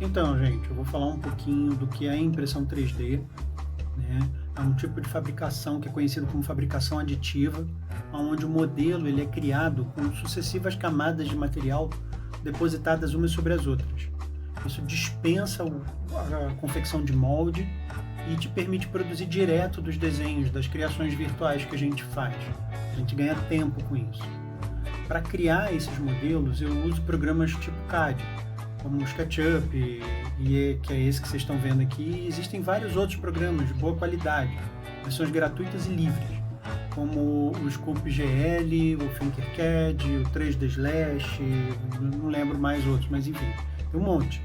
Então, gente, eu vou falar um pouquinho do que é a impressão 3D, né? É um tipo de fabricação que é conhecido como fabricação aditiva, onde o modelo ele é criado com sucessivas camadas de material depositadas umas sobre as outras. Isso dispensa a confecção de molde e te permite produzir direto dos desenhos, das criações virtuais que a gente faz. A gente ganha tempo com isso. Para criar esses modelos, eu uso programas tipo CAD, como o SketchUp, que é esse que vocês estão vendo aqui. E existem vários outros programas de boa qualidade, versões gratuitas e livres, como o Sculpt GL, o Tinkercad, o 3D Slash, não lembro mais outros, mas enfim, tem um monte.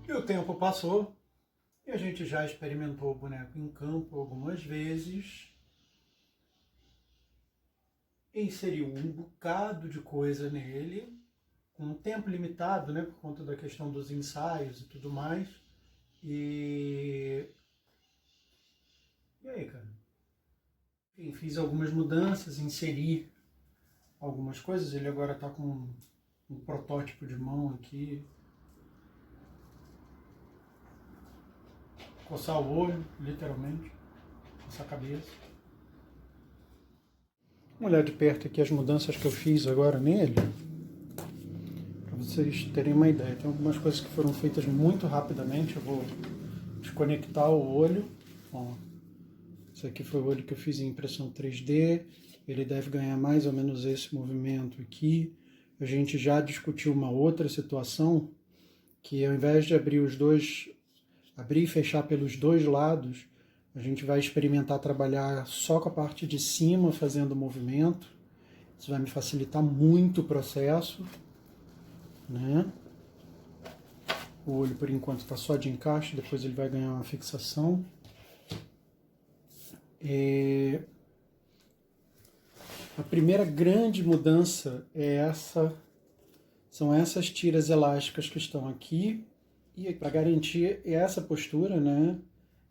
E o tempo passou e a gente já experimentou o boneco em campo algumas vezes. Inseriu um bocado de coisa nele, com um tempo limitado, né, por conta da questão dos ensaios e tudo mais. E aí, cara? Enfim, fiz algumas mudanças, inseri algumas coisas. Ele agora está com um protótipo de mão aqui. Coçar o olho, literalmente. Coçar a cabeça. Vamos olhar de perto aqui as mudanças que eu fiz agora nele, para vocês terem uma ideia. Tem algumas coisas que foram feitas muito rapidamente. Eu vou desconectar o olho. Ó, esse aqui foi o olho que eu fiz em impressão 3D. Ele deve ganhar mais ou menos esse movimento aqui. A gente já discutiu uma outra situação, que ao invés de abrir e fechar pelos dois lados, a gente vai experimentar trabalhar só com a parte de cima, fazendo o movimento. Isso vai me facilitar muito o processo, né? O olho, por enquanto, está só de encaixe, depois ele vai ganhar uma fixação. A primeira grande mudança são essas tiras elásticas que estão aqui, e para garantir essa postura, né?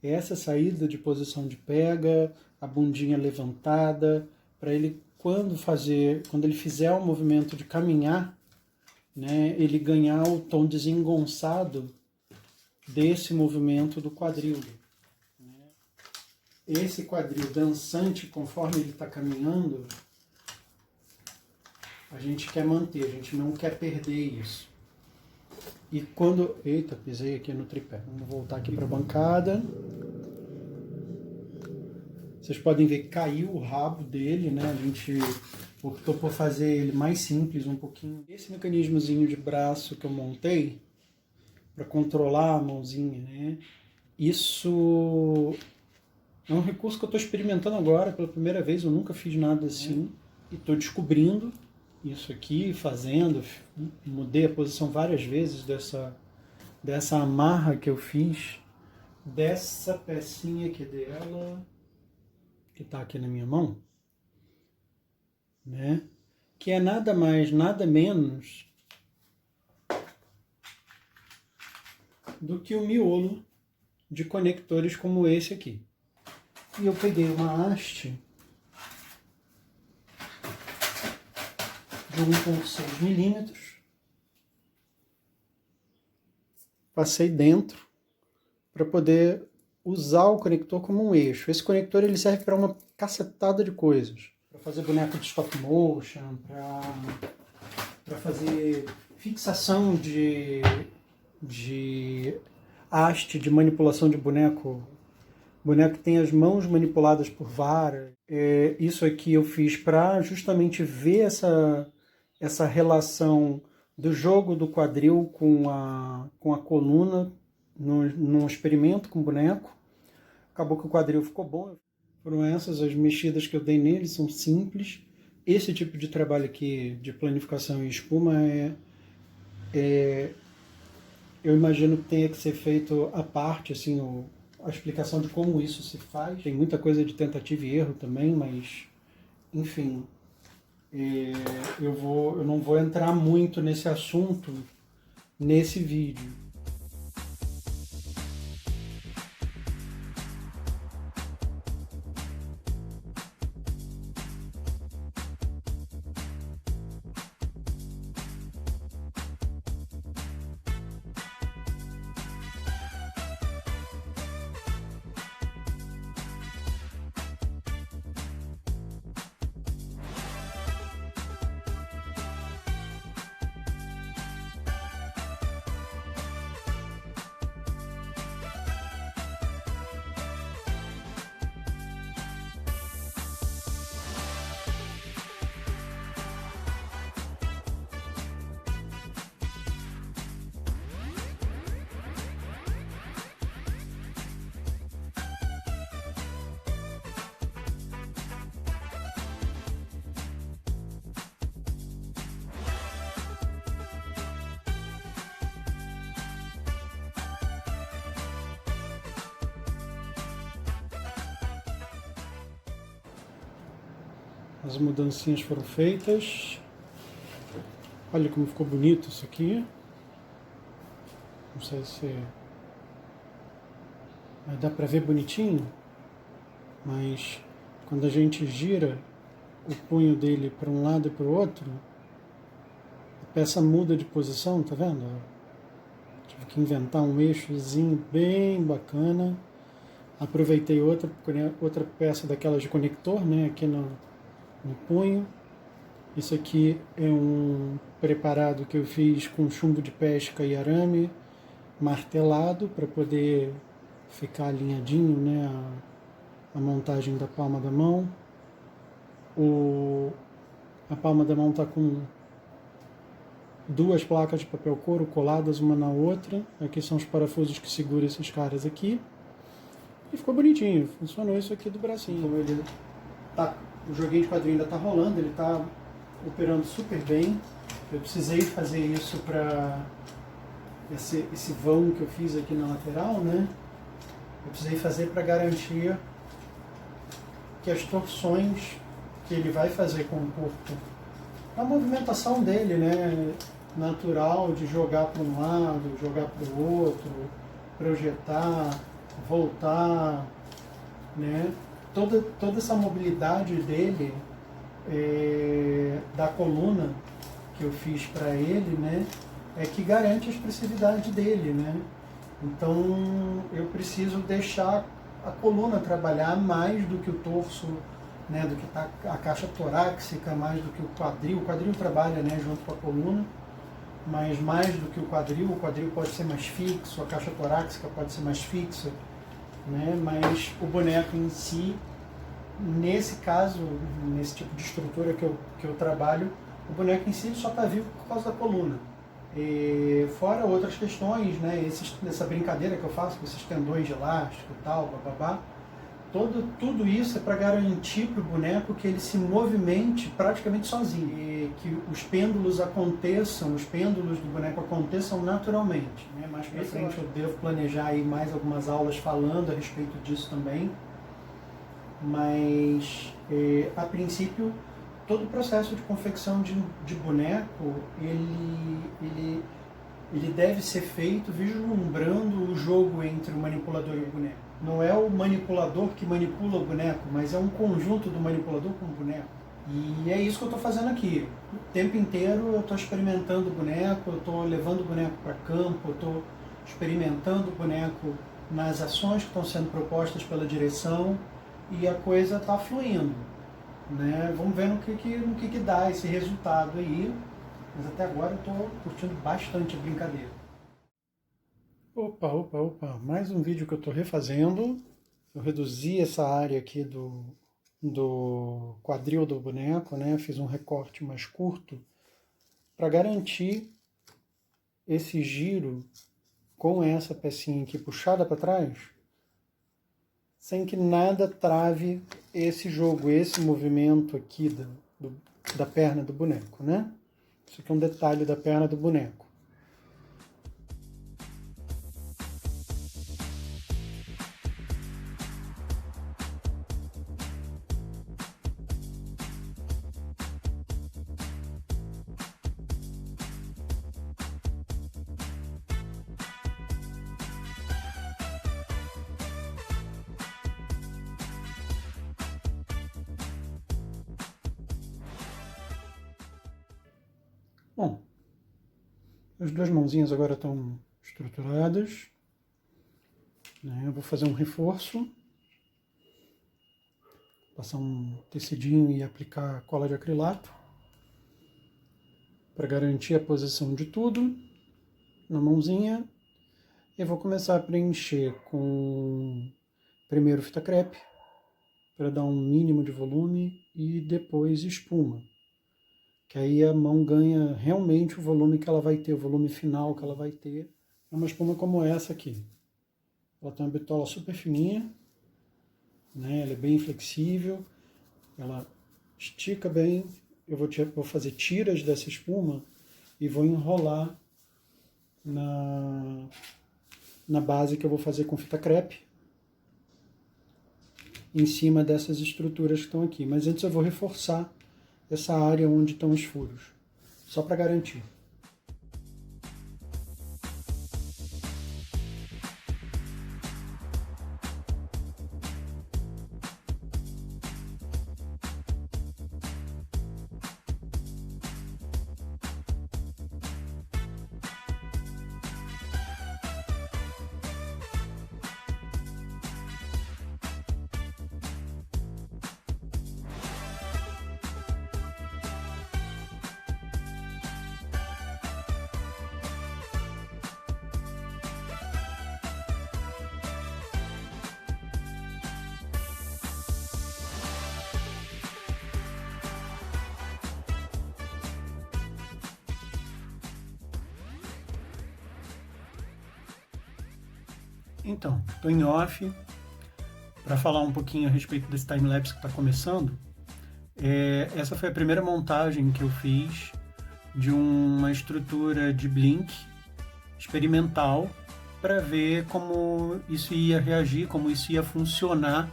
Essa saída de posição de pega, a bundinha levantada, para ele quando ele fizer o movimento de caminhar, né, ele ganhar o tom desengonçado desse movimento do quadril. Esse quadril dançante, conforme ele está caminhando, a gente quer manter, a gente não quer perder isso. E quando... Eita, pisei aqui no tripé. Vamos voltar aqui para a bancada. Vocês podem ver que caiu o rabo dele, né? A gente optou por fazer ele mais simples um pouquinho. Esse mecanismozinho de braço que eu montei para controlar a mãozinha, né? Isso é um recurso que eu estou experimentando agora pela primeira vez. Eu nunca fiz nada assim. E estou descobrindo isso aqui, mudei a posição várias vezes dessa amarra que eu fiz, dessa pecinha aqui dela, que está aqui na minha mão, né? Que é nada mais, nada menos do que o miolo de conectores como esse aqui. E eu peguei uma haste de 1,6 milímetros, passei dentro para poder usar o conector como um eixo. Esse conector ele serve para uma cacetada de coisas, para fazer boneco de stop motion, para fazer fixação de haste de manipulação de boneco. Boneco que tem as mãos manipuladas por vara. Isso aqui eu fiz para justamente ver essa relação do jogo do quadril com a coluna num experimento com boneco. Acabou que o quadril ficou bom. Foram essas as mexidas que eu dei nele, são simples. Esse tipo de trabalho aqui de planificação e espuma eu imagino que tenha que ser feito à parte, assim, a explicação de como isso se faz. Tem muita coisa de tentativa e erro também, mas, enfim, eu não vou entrar muito nesse assunto nesse vídeo. As mudancinhas foram feitas. Olha como ficou bonito isso aqui. Não sei se vai dar para ver bonitinho, mas quando a gente gira o punho dele para um lado e para o outro, a peça muda de posição, tá vendo? Tive que inventar um eixozinho bem bacana. Aproveitei outra peça daquelas de conector, né, aqui no punho. Isso aqui é um preparado que eu fiz com chumbo de pesca e arame martelado para poder ficar alinhadinho, né, a montagem da palma da mão. A palma da mão está com 2 placas de papel couro coladas uma na outra. Aqui são os parafusos que seguram esses caras aqui. E ficou bonitinho, funcionou isso aqui do bracinho. Como ele tá, o joguinho de quadrinho ainda está rolando, ele está operando super bem. Eu precisei fazer isso para esse vão que eu fiz aqui na lateral, né? Eu precisei fazer para garantir que as torções que ele vai fazer com o corpo, a movimentação dele, né, natural de jogar para um lado, jogar para o outro, projetar, voltar, né? Toda essa mobilidade dele, da coluna que eu fiz para ele, né, é que garante a expressividade dele, né? Então eu preciso deixar a coluna trabalhar mais do que o torso, né, do que a caixa torácica, mais do que o quadril. O quadril trabalha, né, junto com a coluna, mas mais do que o quadril pode ser mais fixo, a caixa torácica pode ser mais fixa, né, mas o boneco em si, nesse caso, nesse tipo de estrutura que eu trabalho, o boneco em si só está vivo por causa da coluna. E fora outras questões, né, essa brincadeira que eu faço com esses tendões de elástico e tal, bababá, tudo isso é para garantir para o boneco que ele se movimente praticamente sozinho, e que os pêndulos do boneco aconteçam naturalmente, né? Mais para frente eu devo planejar aí mais algumas aulas falando a respeito disso também, mas a princípio todo o processo de confecção de boneco, ele deve ser feito vislumbrando o jogo entre o manipulador e o boneco. Não é o manipulador que manipula o boneco, mas é um conjunto do manipulador com o boneco. E é isso que eu estou fazendo aqui. O tempo inteiro eu estou experimentando o boneco, eu estou levando o boneco para campo, eu estou experimentando o boneco nas ações que estão sendo propostas pela direção, e a coisa está fluindo, né? Vamos ver no que dá esse resultado aí, mas até agora eu estou curtindo bastante a brincadeira. Opa, mais um vídeo que eu estou refazendo. Eu reduzi essa área aqui do quadril do boneco, né? Fiz um recorte mais curto para garantir esse giro com essa pecinha aqui puxada para trás, sem que nada trave esse jogo, esse movimento aqui da perna do boneco, né? Isso aqui é um detalhe da perna do boneco. Bom, as 2 mãozinhas agora estão estruturadas, né? Eu vou fazer um reforço, passar um tecidinho e aplicar cola de acrilato para garantir a posição de tudo na mãozinha. Eu vou começar a preencher com primeiro fita crepe para dar um mínimo de volume e depois espuma, que aí a mão ganha realmente o volume que ela vai ter, o volume final que ela vai ter. É uma espuma como essa aqui. Ela tem uma bitola super fininha, né? Ela é bem flexível, ela estica bem. Eu vou fazer tiras dessa espuma e vou enrolar na base que eu vou fazer com fita crepe, em cima dessas estruturas que estão aqui. Mas antes eu vou reforçar essa área onde estão os furos, só para garantir. Então, estou em off para falar um pouquinho a respeito desse time-lapse que está começando. Essa foi a primeira montagem que eu fiz de uma estrutura de Blink experimental para ver como isso ia reagir, como isso ia funcionar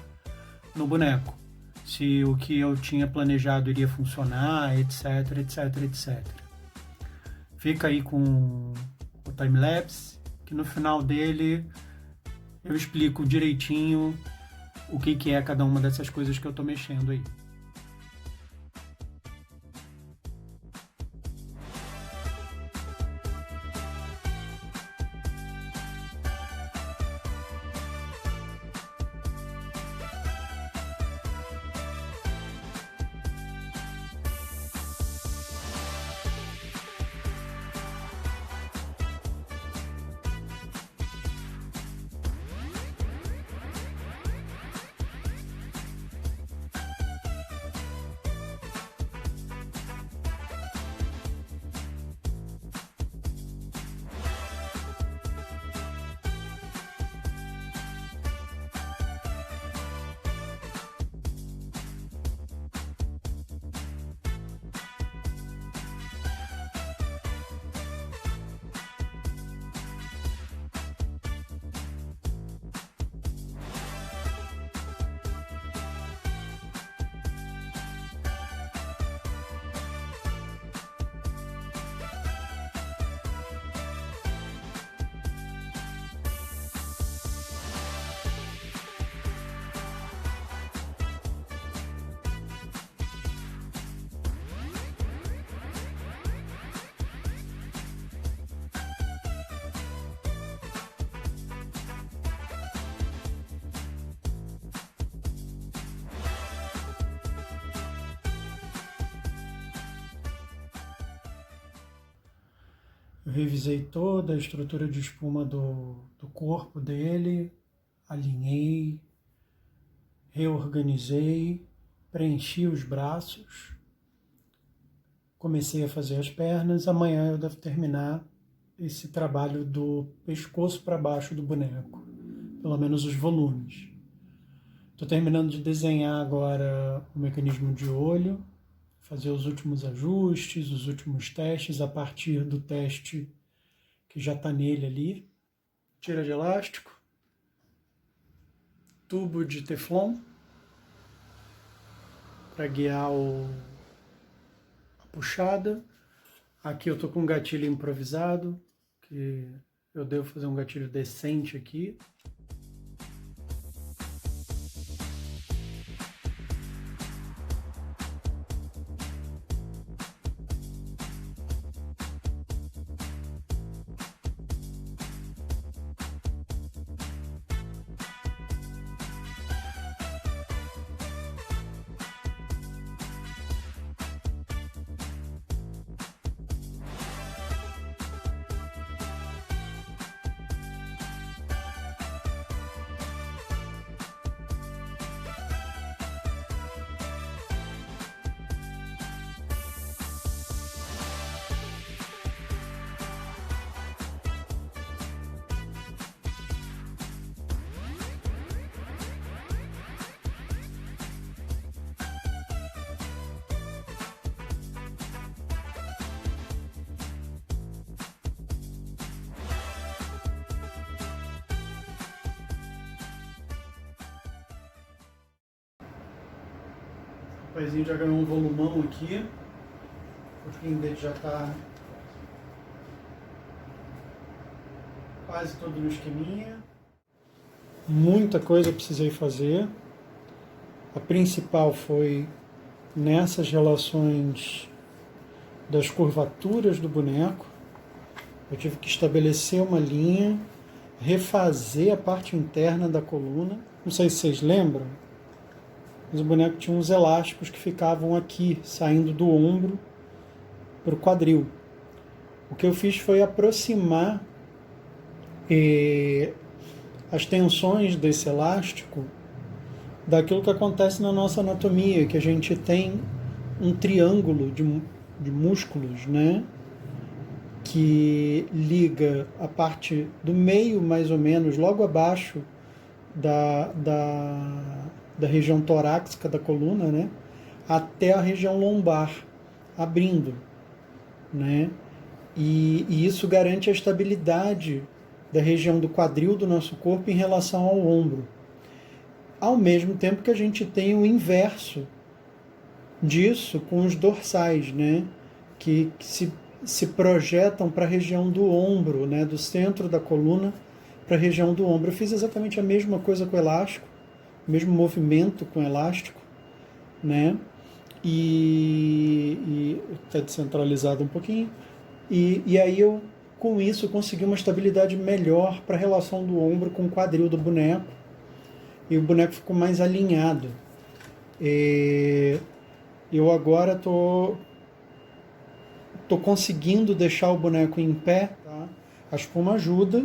no boneco. Se o que eu tinha planejado iria funcionar, etc, etc, etc. Fica aí com o time-lapse, que no final dele eu explico direitinho o que é cada uma dessas coisas que eu estou mexendo aí. Eu revisei toda a estrutura de espuma do corpo dele, alinhei, reorganizei, preenchi os braços, comecei a fazer as pernas. Amanhã eu devo terminar esse trabalho do pescoço para baixo do boneco, pelo menos os volumes. Estou terminando de desenhar agora o mecanismo de olho, fazer os últimos ajustes, os últimos testes a partir do teste que já está nele ali. Tira de elástico, tubo de teflon para guiar a puxada. Aqui eu estou com um gatilho improvisado, que eu devo fazer um gatilho decente aqui. O paizinho já ganhou um volumão aqui. O fim dele já está quase todo no esqueminha. Muita coisa eu precisei fazer. A principal foi nessas relações das curvaturas do boneco. Eu tive que estabelecer uma linha, refazer a parte interna da coluna. Não sei se vocês lembram, mas o boneco tinha uns elásticos que ficavam aqui, saindo do ombro para o quadril. O que eu fiz foi aproximar as tensões desse elástico daquilo que acontece na nossa anatomia, que a gente tem um triângulo de músculos, né, que liga a parte do meio, mais ou menos, logo abaixo da região torácica da coluna, né, até a região lombar, abrindo, né, e isso garante a estabilidade da região do quadril do nosso corpo em relação ao ombro. Ao mesmo tempo que a gente tem o inverso disso com os dorsais, né, que se projetam para a região do ombro, né, do centro da coluna para a região do ombro. Eu fiz exatamente a mesma coisa com o elástico, o mesmo movimento com o elástico, né, e está descentralizado um pouquinho, e aí eu, com isso, consegui uma estabilidade melhor para a relação do ombro com o quadril do boneco, e o boneco ficou mais alinhado. Eu agora estou conseguindo deixar o boneco em pé, tá? A espuma ajuda,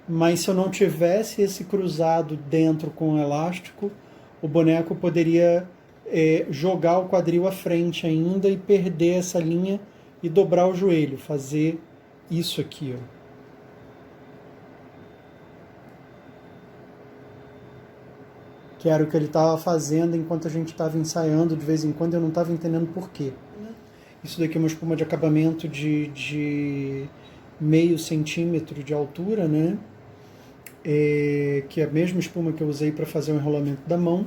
mas se eu não tivesse esse cruzado dentro com o elástico, o boneco poderia jogar o quadril à frente ainda e perder essa linha e dobrar o joelho, fazer isso aqui, ó. Que era o que ele estava fazendo enquanto a gente estava ensaiando, de vez em quando eu não estava entendendo por quê. Isso daqui é uma espuma de acabamento de meio centímetro de altura, né? Que é a mesma espuma que eu usei para fazer o enrolamento da mão,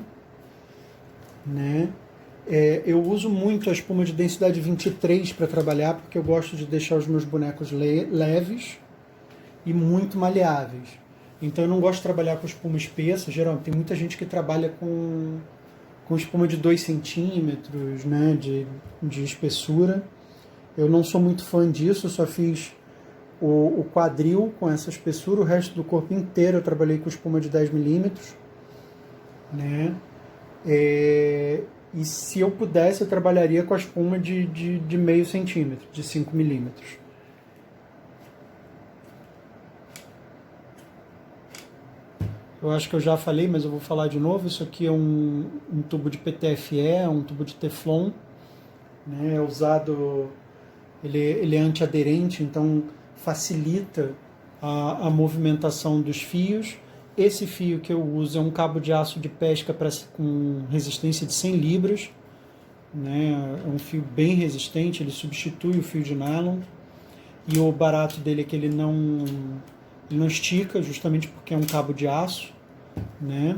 né? Eu uso muito a espuma de densidade 23 para trabalhar, porque eu gosto de deixar os meus bonecos leves e muito maleáveis. Então eu não gosto de trabalhar com espuma espessa. Geralmente tem muita gente que trabalha com espuma de 2 centímetros, né, de espessura. Eu não sou muito fã disso, só fiz o quadril com essa espessura, o resto do corpo inteiro eu trabalhei com espuma de 10 milímetros, né? E se eu pudesse, eu trabalharia com a espuma de meio centímetro, de 5 milímetros. Eu acho que eu já falei, mas eu vou falar de novo. Isso aqui é um tubo de PTFE, um tubo de Teflon, né? É usado, ele é antiaderente, então facilita a movimentação dos fios. Esse fio que eu uso é um cabo de aço de pesca com resistência de 100 libras, né? É um fio bem resistente, ele substitui o fio de nylon. E o barato dele é que ele não estica, justamente porque é um cabo de aço, né?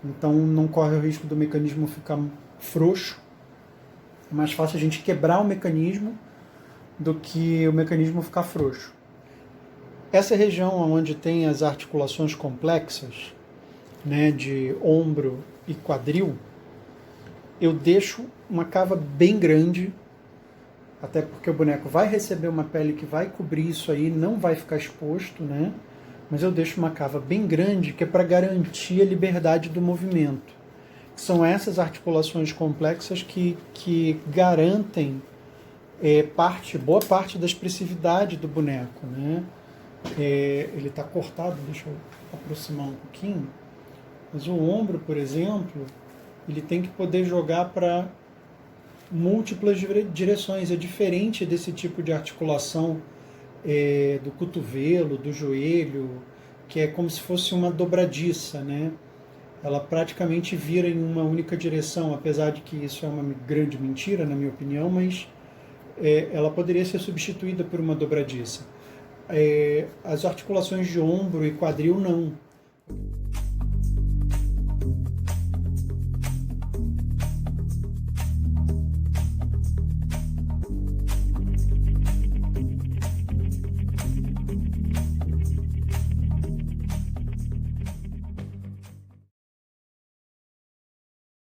Então não corre o risco do mecanismo ficar frouxo. É mais fácil a gente quebrar o mecanismo do que o mecanismo ficar frouxo. Essa região onde tem as articulações complexas, né, de ombro e quadril, eu deixo uma cava bem grande, até porque o boneco vai receber uma pele que vai cobrir isso aí, não vai ficar exposto, né? Mas eu deixo uma cava bem grande, que é para garantir a liberdade do movimento. São essas articulações complexas que garantem boa parte da expressividade do boneco, né? Ele está cortado, deixa eu aproximar um pouquinho, mas o ombro, por exemplo, ele tem que poder jogar para múltiplas direções. É diferente desse tipo de articulação do cotovelo, do joelho, que é como se fosse uma dobradiça, né? Ela praticamente vira em uma única direção, apesar de que isso é uma grande mentira, na minha opinião, mas ela poderia ser substituída por uma dobradiça. As articulações de ombro e quadril, não.